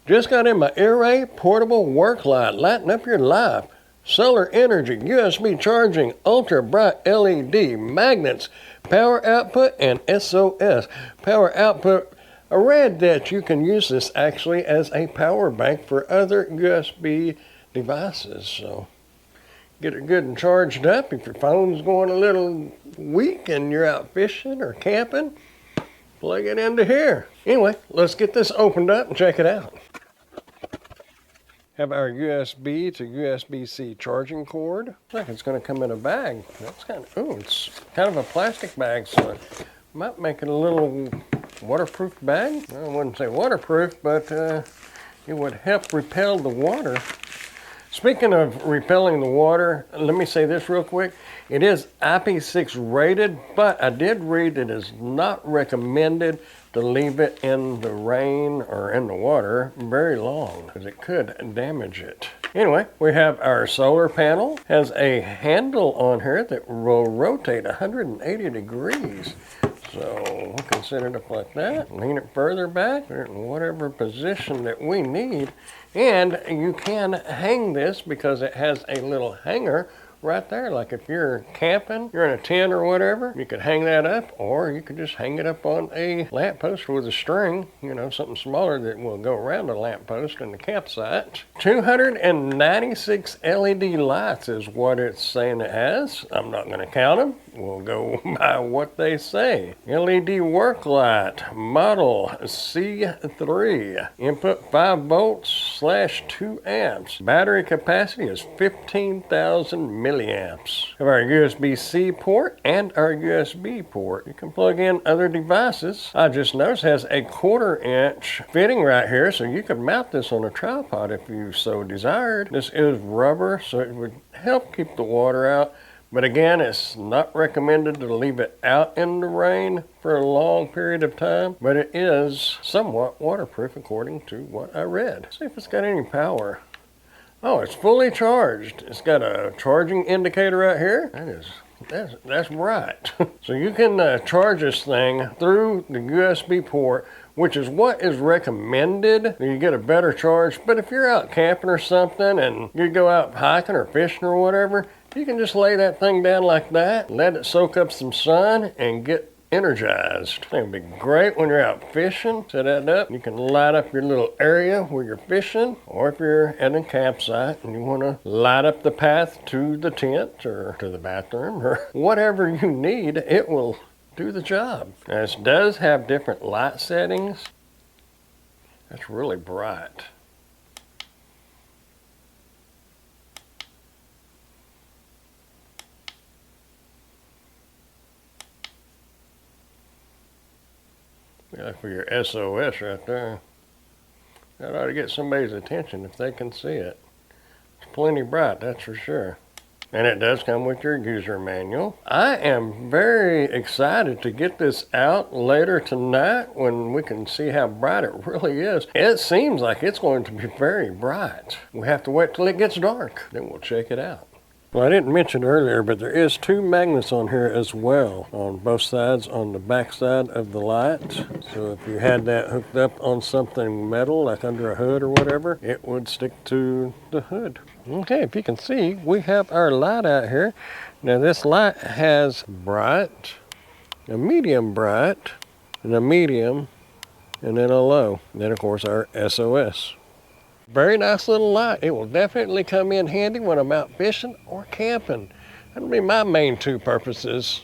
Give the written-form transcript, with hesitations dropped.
Just got in my ERAY portable work light, lighting up your life. Solar energy, USB charging, ultra bright LED, magnets, power output, and SOS. Power output, I read that you can use this actually as a power bank for other USB devices. So get it good and charged up. If your phone's going a little weak and you're out fishing or camping, plug it into here. Anyway, let's get this opened up and check it out. Have our USB to USB-C charging cord. Looks like it's going to come in a bag. That's kind of, ooh, it's kind of a plastic bag, so it might make it a little waterproof bag. I wouldn't say waterproof, but it would help repel the water. Speaking of repelling the water, let me say this real quick. It is IP6 rated, but I did read it is not recommended to leave it in the rain or in the water very long, because it could damage it. Anyway, we have our solar panel. Has a handle on here that will rotate 180 degrees. So we'll can set it up like that, lean it further back, put it in whatever position that we need. And you can hang this because it has a little hanger right there. Like if you're camping, you're in a tent or whatever, you could hang that up, or you could just hang it up on a lamppost with a string, you know, something smaller that will go around the lamppost in the campsite. 296 LED lights is what it's saying it has. I'm not going to count them. We'll go by what they say. LED work light, model C3. Input 5 volts / 2 amps. Battery capacity is 15,000 milliamps. Have our USB-C port and our USB port. You can plug in other devices. I just noticed it has a 1/4 inch fitting right here, so you could mount this on a tripod if you so desired. This is rubber, so it would help keep the water out. But again, it's not recommended to leave it out in the rain for a long period of time, but it is somewhat waterproof according to what I read. Let's see if it's got any power. Oh, it's fully charged. It's got a charging indicator right here. That's right. So you can charge this thing through the USB port, which is what is recommended. You get a better charge. But if you're out camping or something and you go out hiking or fishing or whatever, you can just lay that thing down like that, let it soak up some sun, and get energized. It would be great when you're out fishing. Set that up. You can light up your little area where you're fishing, or if you're at a campsite and you want to light up the path to the tent or to the bathroom or whatever you need, it will do the job. Now, this does have different light settings. That's really bright. Yeah, for your SOS right there. That ought to get somebody's attention if they can see it. It's plenty bright, that's for sure. And it does come with your user manual. I am very excited to get this out later tonight when we can see how bright it really is. It seems like it's going to be very bright. We have to wait till it gets dark, then we'll check it out. Well, I didn't mention earlier, but there is 2 magnets on here as well, on both sides, on the back side of the light. So if you had that hooked up on something metal, like under a hood or whatever, it would stick to the hood. Okay, if you can see, we have our light out here. Now this light has bright, a medium bright, and a medium, and then a low. And then of course our SOS. Very nice little light. It will definitely come in handy when I'm out fishing or camping. That'll be my main 2 purposes.